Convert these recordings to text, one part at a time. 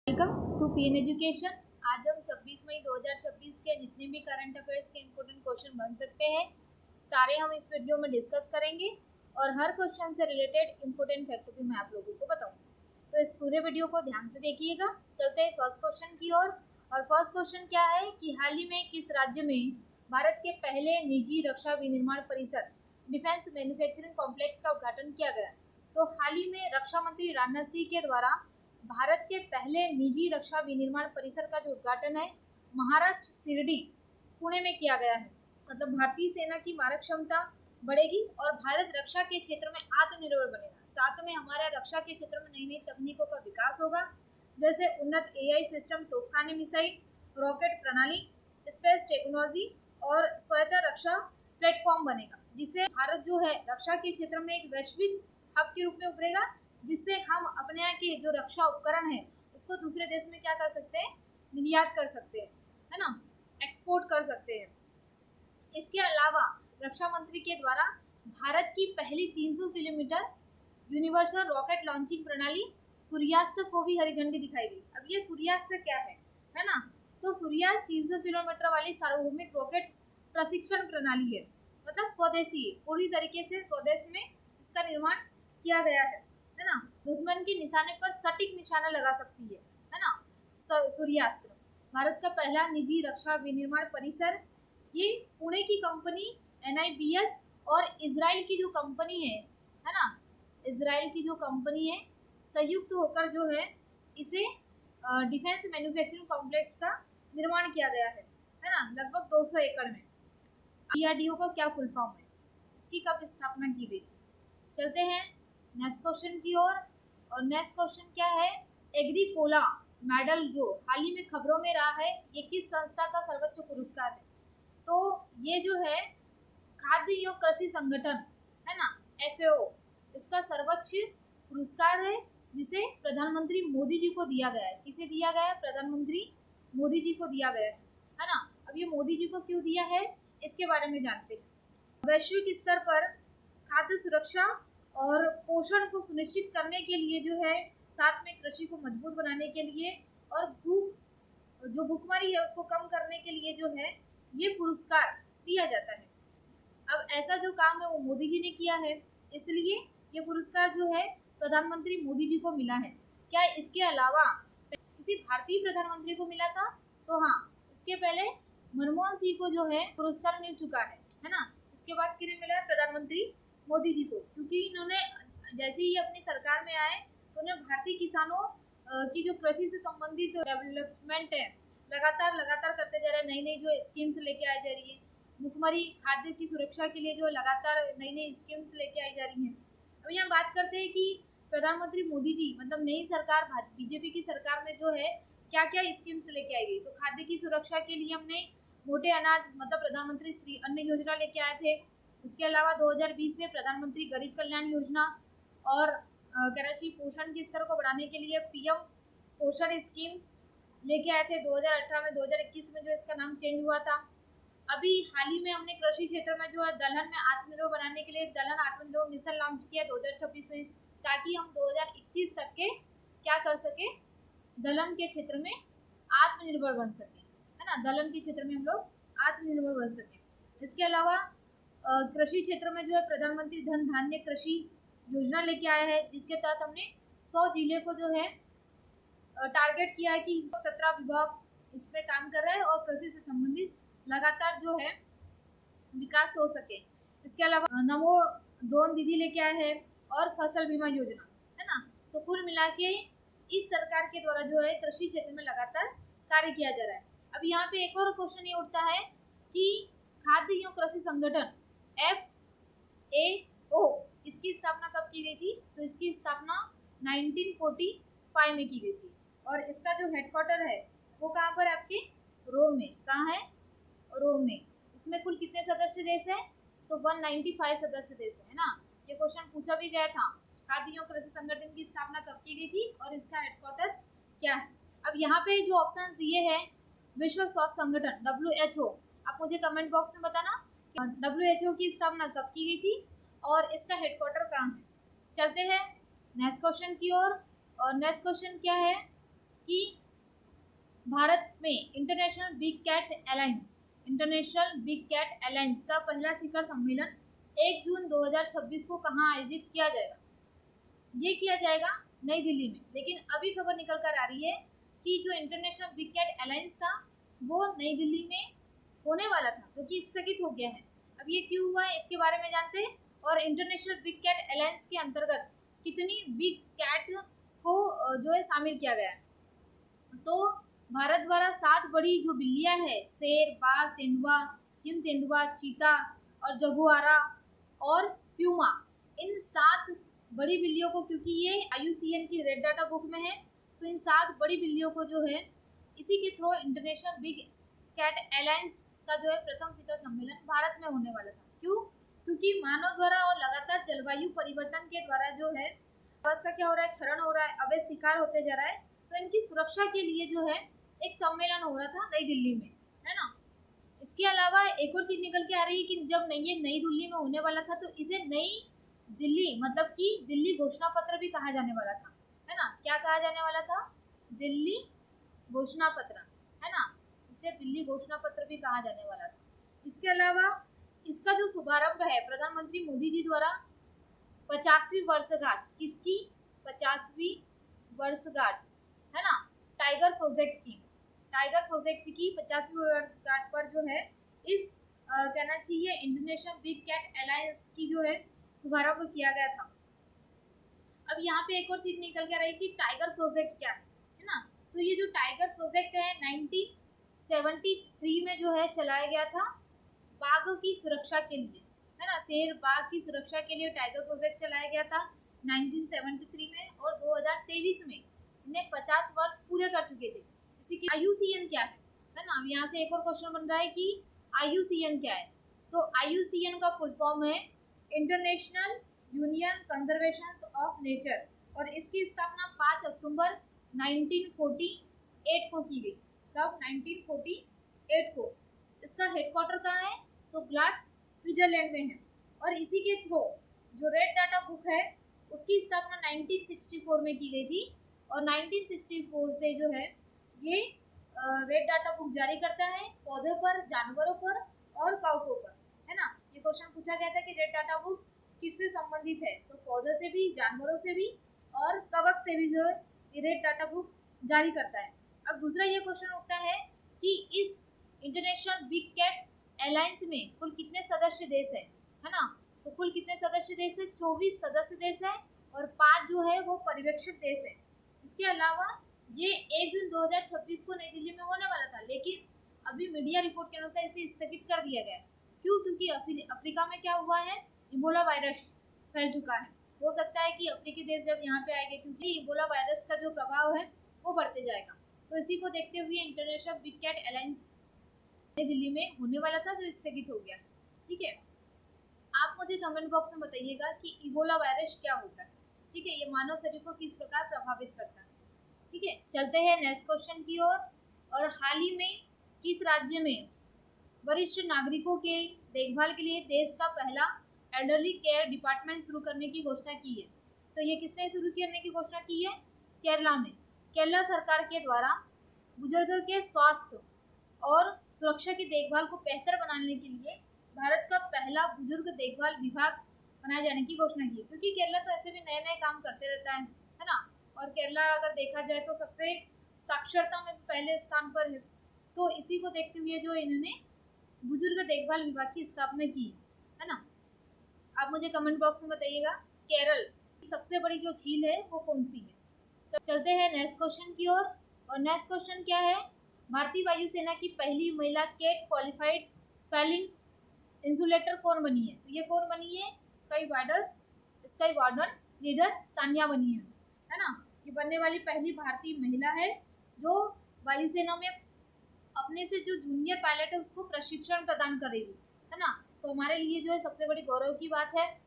Welcome to PN education. आज हम 26 मई 2026 के जितने भी करंट अफेयर्स के इम्पोर्टेंट क्वेश्चन बन सकते हैं सारे हम इस वीडियो में डिस्कस करेंगे और हर क्वेश्चन से रिलेटेड इम्पोर्टेंट फैक्ट भी मैं आप लोगों को बताऊंगी। तो इस पूरे वीडियो को ध्यान से देखिएगा। चलते हैं फर्स्ट क्वेश्चन की ओर। और फर्स्ट क्वेश्चन क्या है कि हाल ही में किस राज्य में भारत के पहले निजी रक्षा विनिर्माण परिसर डिफेंस मैन्युफैक्चरिंग कॉम्प्लेक्स का उद्घाटन किया गया? तो हाल ही में रक्षा मंत्री राजनाथ सिंह के द्वारा भारत के पहले निजी रक्षा विनिर्माण परिसर का जो उद्घाटन है महाराष्ट्र शिरडी पुणे में किया गया है। मतलब भारतीय सेना की मारक क्षमता बढ़ेगी और भारत रक्षा के क्षेत्र में आत्मनिर्भर बनेगा। साथ में हमारे रक्षा के क्षेत्र में नई नई तकनीकों का विकास होगा, जैसे उन्नत एआई सिस्टम, तोपखाने मिसाइल, रॉकेट प्रणाली, स्पेस टेक्नोलॉजी और स्वायत्त रक्षा प्लेटफॉर्म बनेगा, जिससे भारत जो है रक्षा के क्षेत्र में एक वैश्विक हब के रूप में उभरेगा, जिससे हम अपने यहाँ के जो रक्षा उपकरण है उसको दूसरे देश में क्या कर सकते हैं, निर्यात कर सकते हैं, है ना, एक्सपोर्ट कर सकते हैं। इसके अलावा रक्षा मंत्री के द्वारा भारत की पहली 300 किलोमीटर यूनिवर्सल रॉकेट लॉन्चिंग प्रणाली सूर्यास्त को भी हरी झंडी दिखाई गई। अब ये सूर्यास्त क्या है ना, तो सूर्यास्त 300 किलोमीटर वाली सार्वभौमिक रॉकेट प्रशिक्षण प्रणाली है। मतलब स्वदेशी, पूरी तरीके से स्वदेश में इसका निर्माण किया गया है ना। दुश्मन के निशाने पर सटीक निशाना लगा सकती है ना। सूर्यास्त्र भारत का पहला निजी रक्षा विनिर्माण परिसर, ये पुणे की कंपनी NIBS और इजराइल की जो कंपनी है ना, इजराइल की जो कंपनी है संयुक्त होकर जो है इसे डिफेंस मैन्युफैक्चरिंग कॉम्प्लेक्स का निर्माण किया गया है ना, लगभग 200 एकड़ में। DRDO का क्या फुल फॉर्म है, इसकी कब स्थापना की गई थी? चलते हैं नेक्स्ट क्वेश्चन की ओर। और नेक्स्ट क्वेश्चन क्या है, एग्रीकोला मेडल जो हाल ही में खबरों में रहा है, ये किस संस्था का सर्वोच्च पुरस्कार है? तो ये जो है खाद्य एवं कृषि संगठन है ना, FAO, इसका सर्वोच्च पुरस्कार है, जिसे प्रधानमंत्री मोदी जी को दिया गया है। किसे दिया गया है? प्रधानमंत्री मोदी जी को दिया गया है ना। अब ये मोदी जी को क्यों दिया है, इसके बारे में जानते हैं। वैश्विक स्तर पर खाद्य सुरक्षा और पोषण को सुनिश्चित करने के लिए जो है, साथ में कृषि को मजबूत बनाने के लिए और भूखमरी है उसको कम करने के लिए जो है ये पुरस्कार दिया जाता है। अब ऐसा जो काम है वो मोदी जी ने किया है, इसलिए ये पुरस्कार जो है प्रधानमंत्री मोदी जी को मिला है। क्या इसके अलावा किसी भारतीय प्रधानमंत्री को मिला था? तो हाँ, इसके पहले मनमोहन सिंह को जो है पुरस्कार मिल चुका है ना। इसके बाद किन्हें मिला है? प्रधानमंत्री मोदी जी को, क्योंकि इन्होंने जैसे ही अपनी सरकार में आए तो उन्हें भारतीय किसानों की जो कृषि से संबंधित डेवलपमेंट है लगातार करते जा रहे हैं। नई नई जो स्कीम्स लेके आई जा रही है, भुखमरी खाद्य की सुरक्षा के लिए जो लगातार नई नई स्कीम्स लेके आई जा रही हैं। अब यहाँ बात करते हैं कि प्रधानमंत्री मोदी जी मतलब नई सरकार बीजेपी की सरकार में जो है क्या क्या स्कीम्स लेके आई गई। तो खाद्य की सुरक्षा के लिए हमने मोटे अनाज मतलब प्रधानमंत्री श्री अन्न योजना लेके आए थे। इसके अलावा 2020 में प्रधानमंत्री गरीब कल्याण योजना और कृषि पोषण के स्तर को बढ़ाने के लिए PM पोषण स्कीम लेके आए थे 2018 में। 2021 में जो इसका नाम चेंज हुआ था। अभी हाल ही में हमने कृषि क्षेत्र में जो है दलहन में आत्मनिर्भर बनाने के लिए दलहन आत्मनिर्भर मिशन लॉन्च किया 2026 में, ताकि हम 2021 तक के क्या कर सके, दलहन के क्षेत्र में आत्मनिर्भर बन सके, है ना। दलहन के क्षेत्र में हम लोग आत्मनिर्भर बन सके। इसके अलावा कृषि क्षेत्र में जो है प्रधानमंत्री धन धान्य कृषि योजना लेके आया है, जिसके तहत हमने 100 जिले को जो है टारगेट किया है कि 17 विभाग इस पे काम कर रहे हैं और कृषि से संबंधित लगातार जो है विकास हो सके। इसके अलावा नमो ड्रोन दीदी लेके आए हैं और फसल बीमा योजना, है ना। तो कुल मिला के इस सरकार के द्वारा जो है कृषि क्षेत्र में लगातार कार्य किया जा रहा है। अब यहाँ पे एक और क्वेश्चन ये उठता है कि खाद्य एवं कृषि संगठन FAO इसकी स्थापना कब की गई थी? तो इसकी स्थापना 1945 में की गई थी और इसका जो हेडक्वार्टर है वो कहाँ पर है? आपके रोम में। कहाँ है? रोम में। इसमें कुल कितने सदस्य देश हैं? तो 195 सदस्य देश है ना। ये क्वेश्चन पूछा भी गया था, खाद्य एवं कृषि संगठन की स्थापना कब की गई थी और इसका हेडक्वार्टर क्या है। अब यहाँ पे जो ऑप्शन दिए हैं, विश्व स्वास्थ्य संगठन WHO, आप मुझे कमेंट बॉक्स में बताना WHO की स्थापना कब की गई थी और इसका हेडक्वार्टर कहाँ है। चलते हैं नेक्स्ट क्वेश्चन की ओर। और नेक्स्ट क्वेश्चन क्या है, कि भारत में इंटरनेशनल बिग कैट अलायंस का पहला शिखर सम्मेलन 1 जून 2026 को कहाँ आयोजित किया जाएगा? ये किया जाएगा नई दिल्ली में। लेकिन अभी खबर निकल कर आ रही है कि जो इंटरनेशनल बिग कैट अलायंस था वो नई दिल्ली में होने वाला था, जो कि स्थगित हो गया है। अब ये क्यों हुआ है इसके बारे में जानते हैं। और इंटरनेशनल बिग कैट अलायंस के अंतर्गत कितनी बिग कैट को जो है शामिल किया गया है। तो भारत द्वारा 7 बड़ी जो बिल्लियां हैं, शेर, बाघ, तेंदुआ, हिम तेंदुआ, चीता और जगुआरा और प्यूमा, इन 7 बड़ी बिल्लियों को, क्योंकि ये IUCN की रेड डाटा बुक में है, तो इन 7 बड़ी बिल्लियों को जो है इसी के through international big cat alliance का जो है प्रथम शिखर सम्मेलन भारत में होने वाला था। क्यों? क्योंकि मानव द्वारा और लगातार जलवायु परिवर्तन के द्वारा जो है आवास का क्या हो रहा है, क्षरण हो रहा है, अवैध शिकार होते जा रहा है। तो इनकी सुरक्षा के लिए जो है एक सम्मेलन हो रहा था नई दिल्ली में, है ना। इसके अलावा एक और चीज निकल के आ रही है कि जब ये नई दिल्ली में होने वाला था तो इसे नई दिल्ली मतलब कि दिल्ली घोषणा पत्र भी कहा जाने वाला था, है ना। क्या कहा जाने वाला था? दिल्ली घोषणा पत्र, है ना। इसे दिल्ली घोषणा पत्र भी कहा जाने वाला था। इसके अलावा इसका जो शुभारंभ है प्रधानमंत्री मोदी जी द्वारा 50वीं वर्षगांठ, किसकी 50वीं वर्षगांठ, है ना, टाइगर प्रोजेक्ट की 50वीं वर्षगांठ पर जो है इस कहना चाहिए इंटरनेशनल बिग कैट अलायंस की जो है शुभारंभ किया गया था। अब यहाँ पे एक और चीज निकल के आ रही है कि टाइगर प्रोजेक्ट क्या है ना। तो ये जो टाइगर प्रोजेक्ट है 1973 में जो है चलाया गया था बाघ की सुरक्षा के लिए, है ना। शेर, बाघ की सुरक्षा के लिए टाइगर प्रोजेक्ट चलाया गया था 1973 में, और 2023 में इन्हें 50 वर्ष पूरे कर चुके थे। इसी की IUCN क्या है ना। अब यहाँ से एक और क्वेश्चन बन रहा है कि IUCN क्या है। तो IUCN का फुल फॉर्म है international union conservation of nature, और इसकी स्थापना 5 अक्टूबर 1948 को की गई। कब? 1948 को। इसका हेडक्वार्टर कहाँ है? तो ग्लाड्स स्विट्जरलैंड में है। और इसी के थ्रू जो रेड डाटा बुक है उसकी स्थापना 1964 में की गई थी, और 1964 से जो है ये रेड डाटा बुक जारी करता है पौधों पर, जानवरों पर और कवकों पर, है ना। ये क्वेश्चन पूछा गया था कि रेड डाटा बुक किससे संबंधित है, तो पौधों से भी, जानवरों से भी और कवक से भी जो है ये रेड डाटा बुक जारी करता है। अब दूसरा ये क्वेश्चन उठता है कि इस इंटरनेशनल बिग कैट अलायंस में कुल कितने सदस्य देश है ना। तो कुल कितने सदस्य देश है? 24 सदस्य देश है, और 5 जो है वो पर्यवेक्षक देश है। इसके अलावा ये 1 जून 2026 को नई दिल्ली में होने वाला था, लेकिन अभी मीडिया रिपोर्ट के अनुसार इसे स्थगित कर दिया गया है। क्यों? क्योंकि अफ्रीका में क्या हुआ है, इबोला वायरस फैल चुका है। हो सकता है कि अफ्रीकी देश जब यहाँ पे आएंगे, क्योंकि इबोला वायरस का जो प्रभाव है वो बढ़ते जाएगा। तो इसी को देखते हुए इंटरनेशनल बिग कैट अलायंस नई दिल्ली में होने वाला था, जो स्थगित हो गया। ठीक है, आप मुझे कमेंट बॉक्स में बताइएगा कि इबोला वायरस क्या होता है। ठीक है, ये मानव शरीर को किस प्रकार प्रभावित करता है। ठीक है, चलते हैं नेक्स्ट क्वेश्चन की ओर। और हाल ही में किस राज्य में वरिष्ठ नागरिकों के देखभाल के लिए देश का पहला एल्डरली केयर डिपार्टमेंट शुरू करने की घोषणा की है? तो ये किसने शुरू करने की घोषणा की है? केरला में। केरला सरकार के द्वारा बुजुर्गों के स्वास्थ्य और सुरक्षा की देखभाल को बेहतर बनाने के लिए भारत का पहला बुजुर्ग देखभाल विभाग बनाए जाने की घोषणा की, क्योंकि केरला तो ऐसे भी नए नए काम करते रहता है ना। और केरला अगर देखा जाए तो सबसे साक्षरता में पहले स्थान पर है। तो इसी को देखते हुए जो इन्होंने बुजुर्ग देखभाल विभाग की स्थापना की, है ना। आप मुझे कमेंट बॉक्स में बताइएगा केरल की सबसे बड़ी जो झील है वो कौन सी है। चलते हैं नेक्स्ट क्वेश्चन की ओर। और नेक्स्ट क्वेश्चन क्या है? भारतीय वायुसेना की पहली महिला केट क्वालिफाइड फैलिंग इंसुलेटर कौन बनी है? तो ये कौन बनी है? स्काई वार्डन लीडर सानिया बनी है ना। ये बनने वाली पहली भारतीय महिला है जो वायुसेना में अपने से जो जूनियर पायलट है उसको प्रशिक्षण प्रदान करेगी, है ना। तो हमारे लिए जो है सबसे बड़ी गौरव की बात है।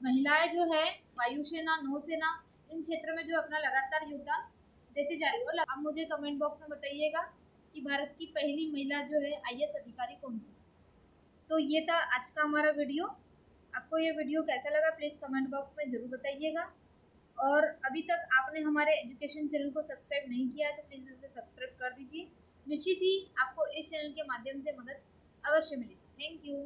महिलाएं जो है वायुसेना, नौसेना, इन क्षेत्र में जो अपना लगातार योगदान देते जा रही है। और आप मुझे कमेंट बॉक्स में बताइएगा कि भारत की पहली महिला जो है IAS अधिकारी कौन थी। तो ये था आज का हमारा वीडियो। आपको ये वीडियो कैसा लगा प्लीज़ कमेंट बॉक्स में ज़रूर बताइएगा। और अभी तक आपने हमारे एजुकेशन चैनल को सब्सक्राइब नहीं किया है तो प्लीज़ इसे सब्सक्राइब कर दीजिए। निश्चित ही आपको इस चैनल के माध्यम से मदद अवश्य मिलेगी। Thank you.